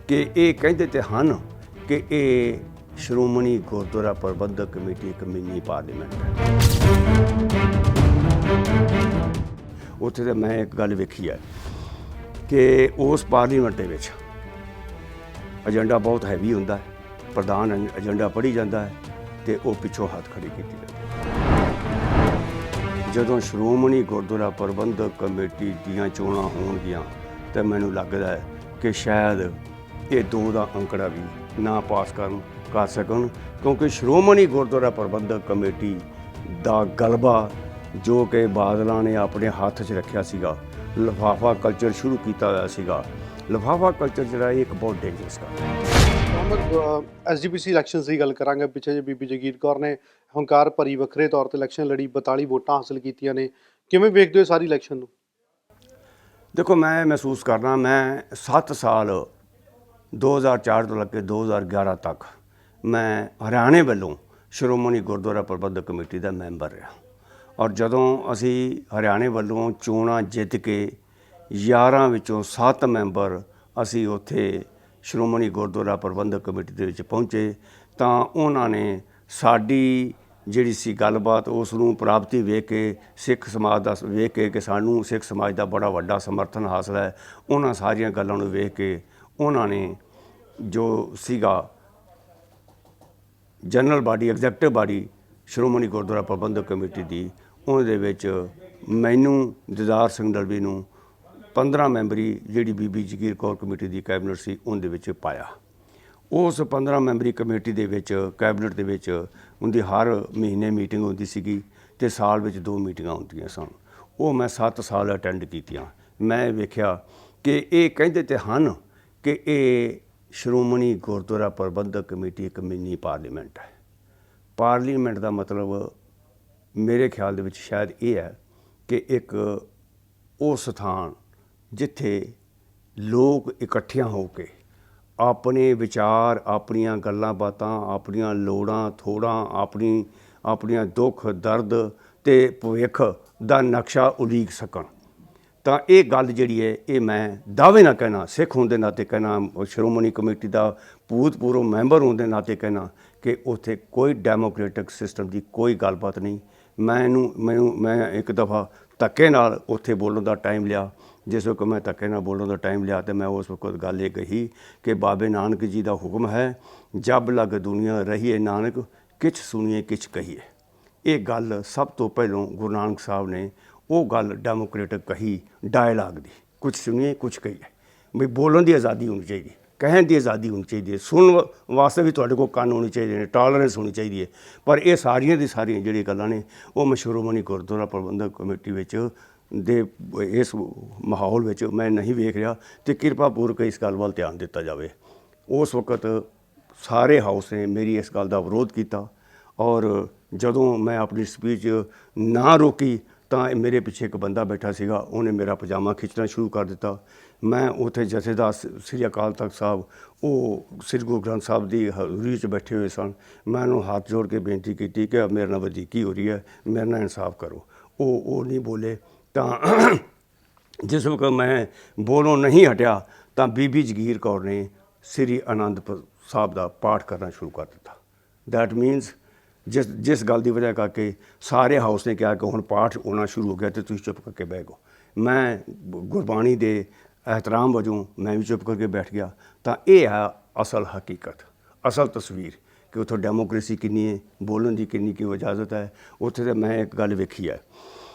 ਕਿ ਇਹ ਕਹਿੰਦੇ ਤੇ ਹਨ ਕਿ ਇਹ ਸ਼੍ਰੋਮਣੀ ਗੁਰਦੁਆਰਾ ਪ੍ਰਬੰਧਕ ਕਮੇਟੀ ਇੱਕ ਮਿੰਨੀ ਪਾਰਲੀਮੈਂਟ ਹੈ। ਉੱਥੇ ਤਾਂ ਮੈਂ ਇੱਕ ਗੱਲ ਵੇਖੀ ਹੈ ਕਿ ਉਸ ਪਾਰਲੀਮੈਂਟ ਦੇ ਵਿੱਚ ਏਜੰਡਾ ਬਹੁਤ ਹੈਵੀ ਹੁੰਦਾ ਹੈ, ਪ੍ਰਧਾਨ ਏਜੰਡਾ ਪੜ੍ਹੀ ਜਾਂਦਾ ਹੈ ਤੇ ਉਹ ਪਿੱਛੋਂ ਹੱਥ ਖੜੀ ਕੀਤੀ ਜਾਂਦੀ ਹੈ। ਜਦੋਂ ਸ਼੍ਰੋਮਣੀ ਗੁਰਦੁਆਰਾ ਪ੍ਰਬੰਧਕ ਕਮੇਟੀ ਦੀਆਂ ਚੋਣਾਂ ਹੋਣਗੀਆਂ ਤਾਂ ਮੈਨੂੰ ਲੱਗਦਾ ਹੈ ਕਿ ਸ਼ਾਇਦ ਇਹ 2 ਦਾ ਅੰਕੜਾ ਵੀ ਨਾ ਪਾਸ ਕਰ ਸਕਣ, ਕਿਉਂਕਿ ਸ਼੍ਰੋਮਣੀ ਗੁਰਦੁਆਰਾ ਪ੍ਰਬੰਧਕ ਕਮੇਟੀ ਦਾ ਗਲਬਾ ਜੋ ਕਿ ਬਾਦਲਾਂ ਨੇ ਆਪਣੇ ਹੱਥ 'ਚ ਰੱਖਿਆ ਸੀਗਾ, ਲਿਫਾਫਾ ਕਲਚਰ ਸ਼ੁਰੂ ਕੀਤਾ ਹੋਇਆ ਸੀਗਾ। ਲਿਫਾਫਾ ਕਲਚਰ ਜਿਹੜਾ ਇਹ ਇੱਕ ਬਹੁਤ ਡੇਂਜਰਸ ਗੱਲ ਹੈ। SGPC ਇਲੈਕਸ਼ਨਸ ਦੀ ਗੱਲ ਕਰਾਂਗੇ। ਪਿੱਛੇ ਜੇ ਬੀਬੀ ਜਗੀਰ ਕੌਰ ਨੇ ਹੰਕਾਰ ਭਰੀ ਵੱਖਰੇ ਤੌਰ ਤੇ ਇਲੈਕਸ਼ਨ ਲੜੀ, 42 ਵੋਟਾਂ ਹਾਸਲ ਕੀਤੀਆਂ ਨੇ। ਕਿਵੇਂ ਵੇਖਦੇ ਹੋ ਸਾਰੀ ਇਲੈਕਸ਼ਨ ਨੂੰ? ਦੇਖੋ, ਮੈਂ ਮਹਿਸੂਸ ਕਰਨਾ, ਮੈਂ 7 ਸਾਲ 2004 ਤੋਂ ਲੈ ਕੇ 2011 ਤੱਕ ਮੈਂ ਹਰਿਆਣੇ ਵੱਲੋਂ ਸ਼੍ਰੋਮਣੀ ਗੁਰਦੁਆਰਾ ਪ੍ਰਬੰਧਕ ਕਮੇਟੀ ਦਾ ਮੈਂਬਰ ਰਿਹਾ, ਔਰ ਜਦੋਂ ਅਸੀਂ ਹਰਿਆਣੇ ਵੱਲੋਂ ਚੋਣਾਂ ਜਿੱਤ ਕੇ 11 ਵਿੱਚੋਂ 7 ਮੈਂਬਰ ਅਸੀਂ ਉੱਥੇ ਸ਼੍ਰੋਮਣੀ ਗੁਰਦੁਆਰਾ ਪ੍ਰਬੰਧਕ ਕਮੇਟੀ ਦੇ ਵਿੱਚ ਪਹੁੰਚੇ ਤਾਂ ਉਹਨਾਂ ਨੇ ਸਾਡੀ ਜਿਹੜੀ ਸੀ ਗੱਲਬਾਤ ਉਸ ਨੂੰ ਪ੍ਰਾਪਤੀ ਵੇਖ ਕੇ, ਸਿੱਖ ਸਮਾਜ ਦਾ ਵੇਖ ਕੇ ਕਿ ਸਾਨੂੰ ਸਿੱਖ ਸਮਾਜ ਦਾ ਬੜਾ ਵੱਡਾ ਸਮਰਥਨ ਹਾਸਲ ਹੈ, ਉਹਨਾਂ ਸਾਰੀਆਂ ਗੱਲਾਂ ਨੂੰ ਵੇਖ ਕੇ ਉਹਨਾਂ ਨੇ ਜੋ ਸੀਗਾ general body, executive body Shiromani Gurdwara Parbandhak committee ਦੀ, ਉਹਦੇ ਵਿੱਚ ਮੈਨੂੰ, ਦਿਦਾਰ ਸਿੰਘ ਦਲਵੀ ਨੂੰ 15 ਮੈਂਬਰੀ ਜਿਹੜੀ ਬੀਬੀ ਜਗੀਰ ਕੌਰ ਕਮੇਟੀ ਦੀ ਕੈਬਨਿਟ ਸੀ ਉਹਦੇ ਵਿੱਚ ਪਾਇਆ। ਉਸ 15 ਮੈਂਬਰੀ ਕਮੇਟੀ ਦੇ ਵਿੱਚ, ਕੈਬਨਿਟ ਦੇ ਵਿੱਚ ਉਹਦੀ ਹਰ ਮਹੀਨੇ ਮੀਟਿੰਗ ਹੁੰਦੀ ਸੀਗੀ ਅਤੇ ਸਾਲ ਵਿੱਚ 2 ਮੀਟਿੰਗਾਂ ਹੁੰਦੀਆਂ ਸਨ। ਉਹ ਮੈਂ 7 ਸਾਲ ਅਟੈਂਡ ਕੀਤੀਆਂ। ਮੈਂ ਵੇਖਿਆ ਕਿ ਇਹ ਕਹਿੰਦੇ ਤੇ ਹਨ ਕਿ ਇਹ ਸ਼੍ਰੋਮਣੀ ਗੁਰਦੁਆਰਾ ਪ੍ਰਬੰਧਕ ਕਮੇਟੀ ਇੱਕ ਮਿੰਨੀ ਪਾਰਲੀਮੈਂਟ ਹੈ। ਪਾਰਲੀਮੈਂਟ ਦਾ ਮਤਲਬ ਮੇਰੇ ਖਿਆਲ ਦੇ ਵਿੱਚ ਸ਼ਾਇਦ ਇਹ ਹੈ ਕਿ ਇੱਕ ਉਹ ਸਥਾਨ ਜਿੱਥੇ ਲੋਕ ਇਕੱਠਿਆਂ ਹੋ ਕੇ ਆਪਣੇ ਵਿਚਾਰ, ਆਪਣੀਆਂ ਗੱਲਾਂ ਬਾਤਾਂ, ਆਪਣੀਆਂ ਲੋੜਾਂ ਥੋੜਾਂ, ਆਪਣੀਆਂ ਦੁੱਖ ਦਰਦ ਅਤੇ ਭਵਿੱਖ ਦਾ ਨਕਸ਼ਾ ਉਲੀਕ ਸਕਣ। ਤਾਂ ਇਹ ਗੱਲ ਜਿਹੜੀ ਹੈ, ਇਹ ਮੈਂ ਦਾਅਵੇ ਨਾਲ ਕਹਿਣਾ, ਸਿੱਖ ਹੋਣ ਦੇ ਨਾਤੇ ਕਹਿਣਾ, ਸ਼੍ਰੋਮਣੀ ਕਮੇਟੀ ਦਾ ਭੂਤਪੂਰਵ ਮੈਂਬਰ ਹੋਣ ਦੇ ਨਾਤੇ ਕਹਿਣਾ ਕਿ ਉੱਥੇ ਕੋਈ ਡੈਮੋਕ੍ਰੇਟਿਕ ਸਿਸਟਮ ਦੀ ਕੋਈ ਗੱਲਬਾਤ ਨਹੀਂ। ਮੈਂ ਇੱਕ ਦਫਾ ਧੱਕੇ ਨਾਲ ਉੱਥੇ ਬੋਲਣ ਦਾ ਟਾਈਮ ਲਿਆ। ਜਿਸ ਵਕਤ ਮੈਂ ਧੱਕੇ ਨਾਲ ਬੋਲਣ ਦਾ ਟਾਈਮ ਲਿਆ ਤਾਂ ਮੈਂ ਉਸ ਵਕਤ ਗੱਲ ਇਹ ਕਹੀ ਕਿ ਬਾਬੇ ਨਾਨਕ ਜੀ ਦਾ ਹੁਕਮ ਹੈ, ਜਬ ਲਗ ਦੁਨੀਆ ਰਹੀਏ ਨਾਨਕ, ਕਿਛ ਸੁਣੀਏ ਕਿਛ ਕਹੀਏ। ਇਹ ਗੱਲ ਸਭ ਤੋਂ ਪਹਿਲੋਂ ਗੁਰੂ ਨਾਨਕ ਸਾਹਿਬ ਨੇ ਉਹ ਗੱਲ ਡੈਮੋਕ੍ਰੇਟਿਕ ਕਹੀ, ਡਾਇਲਾਗ ਦੀ, ਕੁਛ ਸੁਣੀਏ ਕੁਛ ਕਹੀਏ। ਵੀ ਬੋਲਣ ਦੀ ਆਜ਼ਾਦੀ ਹੋਣੀ ਚਾਹੀਦੀ, ਕਹਿਣ ਦੀ ਆਜ਼ਾਦੀ ਹੋਣੀ ਚਾਹੀਦੀ ਹੈ, ਸੁਣਨ ਵਾਸਤੇ ਵੀ ਤੁਹਾਡੇ ਕੋਲ ਕੰਨ ਹੋਣੇ ਚਾਹੀਦੇ ਨੇ, ਟਾਲਰੈਂਸ ਹੋਣੀ ਚਾਹੀਦੀ ਹੈ। ਪਰ ਇਹ ਸਾਰੀਆਂ ਦੀ ਸਾਰੀਆਂ ਜਿਹੜੀਆਂ ਗੱਲਾਂ ਨੇ ਉਹ ਮੈਂ ਸ਼੍ਰੋਮਣੀ ਗੁਰਦੁਆਰਾ ਪ੍ਰਬੰਧਕ ਕਮੇਟੀ ਵਿੱਚ ਦੇ ਇਸ ਮਾਹੌਲ ਵਿੱਚ ਮੈਂ ਨਹੀਂ ਵੇਖ ਰਿਹਾ ਅਤੇ ਕਿਰਪਾਪੂਰਵਕ ਇਸ ਗੱਲ ਵੱਲ ਧਿਆਨ ਦਿੱਤਾ ਜਾਵੇ। ਉਸ ਵਕਤ ਸਾਰੇ ਹਾਊਸ ਨੇ ਮੇਰੀ ਇਸ ਗੱਲ ਦਾ ਵਿਰੋਧ ਕੀਤਾ, ਔਰ ਜਦੋਂ ਮੈਂ ਆਪਣੀ ਸਪੀਚ ਨਾ ਰੋਕੀ ਤਾਂ ਮੇਰੇ ਪਿੱਛੇ ਇੱਕ ਬੰਦਾ ਬੈਠਾ ਸੀਗਾ, ਉਹਨੇ ਮੇਰਾ ਪਜਾਮਾ ਖਿੱਚਣਾ ਸ਼ੁਰੂ ਕਰ ਦਿੱਤਾ। ਮੈਂ ਉੱਥੇ ਜਥੇਦਾਰ ਸ੍ਰੀ ਅਕਾਲ ਤਖਤ ਸਾਹਿਬ, ਉਹ ਸ੍ਰੀ ਗੁਰੂ ਗ੍ਰੰਥ ਸਾਹਿਬ ਦੀ ਹਜ਼ੂਰੀ 'ਚ ਬੈਠੇ ਹੋਏ ਸਨ। ਮੈਂ ਉਹਨੂੰ ਹੱਥ ਜੋੜ ਕੇ ਬੇਨਤੀ ਕੀਤੀ ਕਿ ਮੇਰੇ ਨਾਲ ਵਧੀਕੀ ਹੋ ਰਹੀ ਹੈ, ਮੇਰੇ ਨਾਲ ਇਨਸਾਫ ਕਰੋ। ਉਹ ਨਹੀਂ ਬੋਲੇ। ਤਾਂ ਜਿਸ ਵਕਤ ਮੈਂ ਬੋਲੋਂ ਨਹੀਂ ਹਟਿਆ ਤਾਂ ਬੀਬੀ ਜਗੀਰ ਕੌਰ ਨੇ ਸ੍ਰੀ ਅਨੰਦਪੁਰ ਸਾਹਿਬ ਦਾ ਪਾਠ ਕਰਨਾ ਸ਼ੁਰੂ ਕਰ ਦਿੱਤਾ। ਦੈਟ ਮੀਨਸ ਜਿਸ ਗੱਲ ਦੀ ਵਜ੍ਹਾ ਕਰਕੇ ਸਾਰੇ ਹਾਊਸ ਨੇ ਕਿਹਾ ਕਿ ਹੁਣ ਪਾਠ ਹੋਣਾ ਸ਼ੁਰੂ ਹੋ ਗਿਆ ਅਤੇ ਤੁਸੀਂ ਚੁੱਪ ਕਰਕੇ ਬਹਿ ਗਓ। ਮੈਂ ਗੁਰਬਾਣੀ ਦੇ ਇਹਤਰਾਮ ਵਜੋਂ ਮੈਂ ਵੀ ਚੁੱਪ ਕਰਕੇ ਬੈਠ ਗਿਆ। ਤਾਂ ਇਹ ਹੈ ਅਸਲ ਹਕੀਕਤ, ਅਸਲ ਤਸਵੀਰ ਕਿ ਉੱਥੋਂ ਡੈਮੋਕ੍ਰੇਸੀ ਕਿੰਨੀ ਹੈ, ਬੋਲਣ ਦੀ ਕਿੰਨੀ ਕਿਉਂ ਇਜਾਜ਼ਤ ਹੈ। ਉੱਥੇ ਤਾਂ ਮੈਂ ਇੱਕ ਗੱਲ ਵੇਖੀ ਹੈ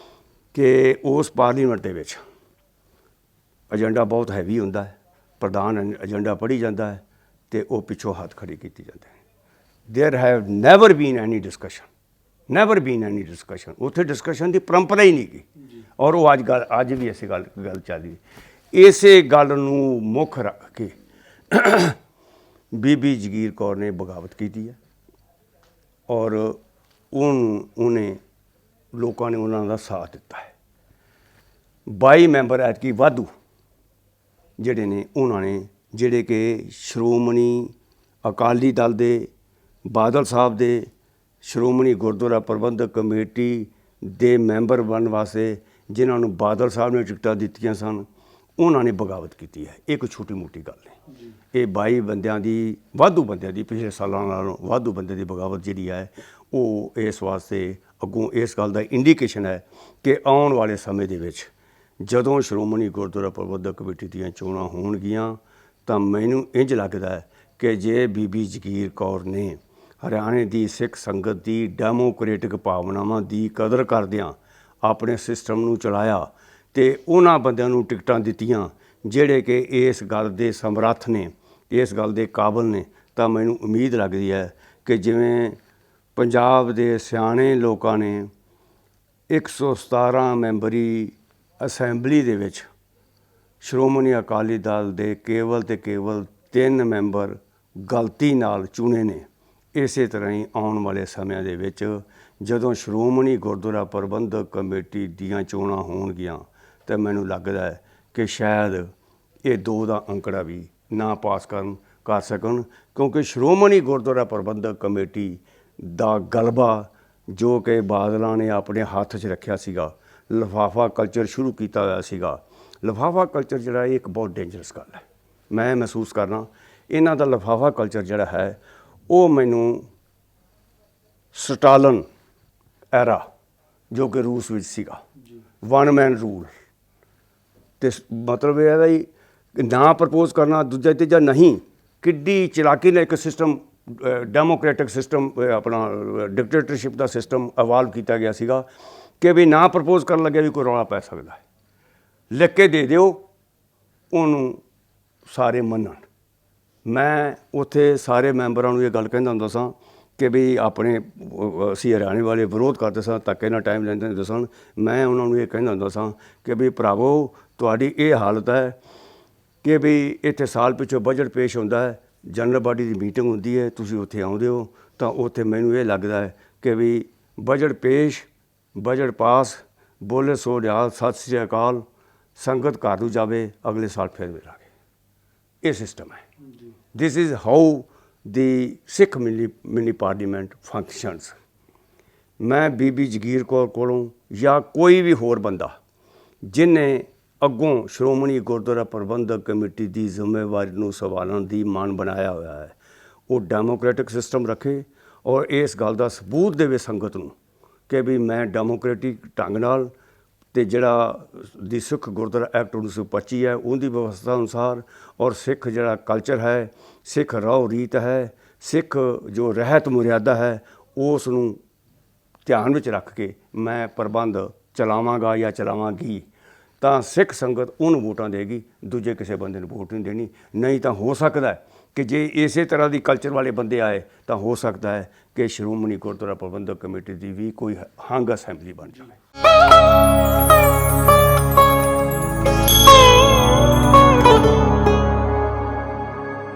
ਕਿ ਉਸ ਪਾਰਲੀਮੈਂਟ ਦੇ ਵਿੱਚ ਏਜੰਡਾ ਬਹੁਤ ਹੈਵੀ ਹੁੰਦਾ ਹੈ, ਪ੍ਰਧਾਨ ਏਜੰਡਾ ਪੜ੍ਹੀ ਜਾਂਦਾ ਹੈ ਅਤੇ ਉਹ ਪਿੱਛੋਂ ਹੱਥ ਖੜੇ ਕੀਤੇ ਜਾਂਦੇ ਨੇ। There have never been any discussion, ਉੱਥੇ ਡਿਸਕਸ਼ਨ ਦੀ ਪਰੰਪਰਾ ਹੀ ਨਹੀਂ ਗਈ। ਔਰ ਉਹ ਅੱਜ ਵੀ ਐਸੀ ਗੱਲ ਚੱਲ ਰਹੀ। ਇਸੇ ਗੱਲ ਨੂੰ ਮੁੱਖ ਰੱਖ ਕੇ ਬੀਬੀ ਜਗੀਰ ਕੌਰ ਨੇ ਬਗਾਵਤ ਕੀਤੀ ਹੈ, ਔਰ ਉਹਨੇ ਲੋਕਾਂ ਨੇ ਉਹਨਾਂ ਦਾ ਸਾਥ ਦਿੱਤਾ ਹੈ। 22 ਮੈਂਬਰ ਐਤਕੀ ਵਾਧੂ ਜਿਹੜੇ ਨੇ ਉਹਨਾਂ ਨੇ, ਜਿਹੜੇ ਕਿ ਸ਼੍ਰੋਮਣੀ ਅਕਾਲੀ ਦਲ ਦੇ, ਬਾਦਲ ਸਾਹਿਬ ਦੇ, ਸ਼੍ਰੋਮਣੀ ਗੁਰਦੁਆਰਾ ਪ੍ਰਬੰਧਕ ਕਮੇਟੀ ਦੇ ਮੈਂਬਰ ਬਣਨ ਵਾਸਤੇ ਜਿਨ੍ਹਾਂ ਨੂੰ ਬਾਦਲ ਸਾਹਿਬ ਨੇ ਟਿਕਟਾਂ ਦਿੱਤੀਆਂ ਸਨ, ਉਹਨਾਂ ਨੇ ਬਗਾਵਤ ਕੀਤੀ ਹੈ। ਇਹ ਕੋਈ ਛੋਟੀ ਮੋਟੀ ਗੱਲ ਨਹੀਂ। ਇਹ 22 ਬੰਦਿਆਂ ਦੀ, ਵਾਧੂ ਬੰਦਿਆਂ ਦੀ, ਪਿਛਲੇ ਸਾਲਾਂ ਨਾਲੋਂ ਵਾਧੂ ਬੰਦਿਆਂ ਦੀ ਬਗਾਵਤ ਜਿਹੜੀ ਹੈ ਉਹ ਇਸ ਵਾਸਤੇ ਅੱਗੋਂ ਇਸ ਗੱਲ ਦਾ ਇੰਡੀਕੇਸ਼ਨ ਹੈ ਕਿ ਆਉਣ ਵਾਲੇ ਸਮੇਂ ਦੇ ਵਿੱਚ ਜਦੋਂ ਸ਼੍ਰੋਮਣੀ ਗੁਰਦੁਆਰਾ ਪ੍ਰਬੰਧਕ ਕਮੇਟੀ ਦੀਆਂ ਚੋਣਾਂ ਹੋਣਗੀਆਂ ਤਾਂ ਮੈਨੂੰ ਇੰਝ ਲੱਗਦਾ ਹੈ ਕਿ ਜੇ ਬੀਬੀ ਜਗੀਰ ਕੌਰ ਨੇ ਹਰਿਆਣੇ ਦੀ ਸਿੱਖ ਸੰਗਤ ਦੀ ਡੈਮੋਕ੍ਰੇਟਿਕ ਭਾਵਨਾਵਾਂ ਦੀ ਕਦਰ ਕਰਦਿਆਂ ਆਪਣੇ ਸਿਸਟਮ ਨੂੰ ਚਲਾਇਆ ਤੇ ਉਹਨਾਂ ਬੰਦਿਆਂ ਨੂੰ ਟਿਕਟਾਂ ਦਿੱਤੀਆਂ ਜਿਹੜੇ ਕਿ ਇਸ ਗੱਲ ਦੇ ਸਮਰੱਥ ਨੇ, ਇਸ ਗੱਲ ਦੇ ਕਾਬਲ ਨੇ, ਤਾਂ ਮੈਨੂੰ ਉਮੀਦ ਲੱਗਦੀ ਹੈ ਕਿ ਜਿਵੇਂ ਪੰਜਾਬ ਦੇ ਸਿਆਣੇ ਲੋਕਾਂ ਨੇ 117 ਮੈਂਬਰੀ ਅਸੈਂਬਲੀ ਦੇ ਵਿੱਚ ਸ਼੍ਰੋਮਣੀ ਅਕਾਲੀ ਦਲ ਦੇ ਕੇਵਲ ਤੇ ਕੇਵਲ 3 ਮੈਂਬਰ ਗਲਤੀ ਨਾਲ ਚੁਣੇ ਨੇ, ਇਸੇ ਤਰ੍ਹਾਂ ਹੀ ਆਉਣ ਵਾਲੇ ਸਮਿਆਂ ਦੇ ਵਿੱਚ ਜਦੋਂ ਸ਼੍ਰੋਮਣੀ ਗੁਰਦੁਆਰਾ ਪ੍ਰਬੰਧਕ ਕਮੇਟੀ ਦੀਆਂ ਚੋਣਾਂ ਹੋਣਗੀਆਂ ਤਾਂ ਮੈਨੂੰ ਲੱਗਦਾ ਹੈ ਕਿ ਸ਼ਾਇਦ ਇਹ 2 ਦਾ ਅੰਕੜਾ ਵੀ ਨਾ ਪਾਸ ਕਰ ਸਕਣ, ਕਿਉਂਕਿ ਸ਼੍ਰੋਮਣੀ ਗੁਰਦੁਆਰਾ ਪ੍ਰਬੰਧਕ ਕਮੇਟੀ ਦਾ ਗਲਬਾ ਜੋ ਕਿ ਬਾਦਲਾਂ ਨੇ ਆਪਣੇ ਹੱਥ 'ਚ ਰੱਖਿਆ ਸੀਗਾ, ਲਿਫਾਫਾ ਕਲਚਰ ਸ਼ੁਰੂ ਕੀਤਾ ਹੋਇਆ ਸੀਗਾ। ਲਿਫਾਫਾ ਕਲਚਰ ਜਿਹੜਾ ਇਹ ਇੱਕ ਬਹੁਤ ਡੇਂਜਰਸ ਗੱਲ ਹੈ। ਮੈਂ ਮਹਿਸੂਸ ਕਰਨਾ ਇਹਨਾਂ ਦਾ ਲਿਫਾਫਾ ਕਲਚਰ ਜਿਹੜਾ ਹੈ ਉਹ ਮੈਨੂੰ ਸਟਾਲਨ ਐਰਾ ਜੋ ਕਿ ਰੂਸ ਵਿੱਚ ਸੀਗਾ, ਵਨ ਮੈਨ ਰੂਲ, ਤੇ ਮਤਲਬ ਇਹ ਹੈ ਵੀ ਨਾ ਪ੍ਰਪੋਜ਼ ਕਰਨਾ, ਦੂਜਾ ਤੀਜਾ ਨਹੀਂ, ਕਿੱਡੀ ਚਲਾਕੀ ਨਾਲ ਇੱਕ ਸਿਸਟਮ, ਡੈਮੋਕ੍ਰੈਟਿਕ ਸਿਸਟਮ, ਆਪਣਾ ਡਿਕਟੇਟਰਸ਼ਿਪ ਦਾ ਸਿਸਟਮ ਇਵਾਲਵ ਕੀਤਾ ਗਿਆ ਸੀਗਾ ਕਿ ਵੀ ਨਾ ਪ੍ਰਪੋਜ਼ ਕਰਨ ਲੱਗਿਆ ਵੀ ਕੋਈ ਰੌਲਾ ਪੈ ਸਕਦਾ ਹੈ, ਲਿਖ ਕੇ ਦੇ ਦਿਓ ਉਹਨੂੰ ਸਾਰੇ ਮੰਨਣ। ਮੈਂ ਉੱਥੇ ਸਾਰੇ ਮੈਂਬਰਾਂ ਨੂੰ ਇਹ ਗੱਲ ਕਹਿੰਦਾ ਹੁੰਦਾ ਸਾਂ ਕਿ ਵੀ ਆਪਣੇ ਅਸੀਂ ਹਰਿਆਣੇ ਵਾਲੇ ਵਿਰੋਧ ਕਰਦੇ ਸਾਂ, ਧੱਕੇ ਨਾਲ ਟਾਈਮ ਲੈਂਦੇ ਹੁੰਦੇ ਸਨ। ਮੈਂ ਉਹਨਾਂ ਨੂੰ ਇਹ ਕਹਿੰਦਾ ਹੁੰਦਾ ਸਾਂ ਕਿ ਵੀ ਭਰਾਵੋ ਤੁਹਾਡੀ ਇਹ ਹਾਲਤ ਹੈ ਕਿ ਵੀ ਇੱਥੇ ਸਾਲ ਪਿੱਛੋਂ ਬਜਟ ਪੇਸ਼ ਹੁੰਦਾ ਹੈ, ਜਨਰਲ ਬਾਡੀ ਦੀ ਮੀਟਿੰਗ ਹੁੰਦੀ ਹੈ, ਤੁਸੀਂ ਉੱਥੇ ਆਉਂਦੇ ਹੋ ਤਾਂ ਉੱਥੇ ਮੈਨੂੰ ਇਹ ਲੱਗਦਾ ਹੈ ਕਿ ਵੀ ਬਜਟ ਪੇਸ਼, ਬਜਟ ਪਾਸ, ਬੋਲੇ ਸੋ ਨਿਹਾਲ, ਸਤਿ ਸ੍ਰੀ ਅਕਾਲ, ਸੰਗਤ ਘਰ ਨੂੰ ਜਾਵੇ, ਅਗਲੇ ਸਾਲ ਫਿਰ ਮਿਲਾਂਗੇ। ਇਹ ਸਿਸਟਮ ਹੈ। This is how the Sikh mini parliament functions. ਮੈਂ ਬੀਬੀ ਜਗੀਰ ਕੌਰ ਕੋਲੋਂ ਜਾਂ ਕੋਈ ਵੀ ਹੋਰ ਬੰਦਾ ਜਿਹਨੇ ਅੱਗੋਂ ਸ਼੍ਰੋਮਣੀ ਗੁਰਦੁਆਰਾ ਪ੍ਰਬੰਧਕ ਕਮੇਟੀ ਦੀ ਜ਼ਿੰਮੇਵਾਰੀ ਨੂੰ ਸੰਭਾਲਣ ਦੀ ਮਾਨ ਬਣਾਇਆ ਹੋਇਆ ਹੈ, ਉਹ ਡੈਮੋਕ੍ਰੈਟਿਕ ਸਿਸਟਮ ਰੱਖੇ ਔਰ ਇਸ ਗੱਲ ਦਾ ਸਬੂਤ ਦੇਵੇ ਸੰਗਤ ਨੂੰ ਕਿ ਵੀ ਮੈਂ ਡੈਮੋਕ੍ਰੈਟਿਕ ਢੰਗ ਨਾਲ ਤੇ ਜਿਹੜਾ ਦੀ ਸਿੱਖ ਗੁਰਦੁਆਰਾ ਐਕਟ 1925 ਹੈ ਉਹਦੀ ਵਿਵਸਥਾ ਅਨੁਸਾਰ ਔਰ ਸਿੱਖ ਜਿਹੜਾ ਕਲਚਰ ਹੈ, ਸਿੱਖ ਰਹੁ ਰੀਤ ਹੈ, ਸਿੱਖ ਜੋ ਰਹਿਤ ਮਰਿਆਦਾ ਹੈ, ਉਸ ਨੂੰ ਧਿਆਨ ਵਿੱਚ ਰੱਖ ਕੇ ਮੈਂ ਪ੍ਰਬੰਧ ਚਲਾਵਾਂਗਾ ਜਾਂ ਚਲਾਵਾਂਗੀ ਤਾਂ ਸਿੱਖ ਸੰਗਤ ਉਹਨੂੰ ਵੋਟਾਂ ਦੇਗੀ, ਦੂਜੇ ਕਿਸੇ ਬੰਦੇ ਨੂੰ ਵੋਟ ਨਹੀਂ ਦੇਣੀ। ਨਹੀਂ ਤਾਂ ਹੋ ਸਕਦਾ ਕਿ ਜੇ ਇਸੇ ਤਰ੍ਹਾਂ ਦੀ ਕਲਚਰ ਵਾਲੇ ਬੰਦੇ ਆਏ ਤਾਂ ਹੋ ਸਕਦਾ ਹੈ ਕਿ ਸ਼੍ਰੋਮਣੀ ਗੁਰਦੁਆਰਾ ਪ੍ਰਬੰਧਕ ਕਮੇਟੀ ਦੀ ਵੀ ਕੋਈ ਹੰਗ ਅਸੈਂਬਲੀ ਬਣ ਜਾਵੇ।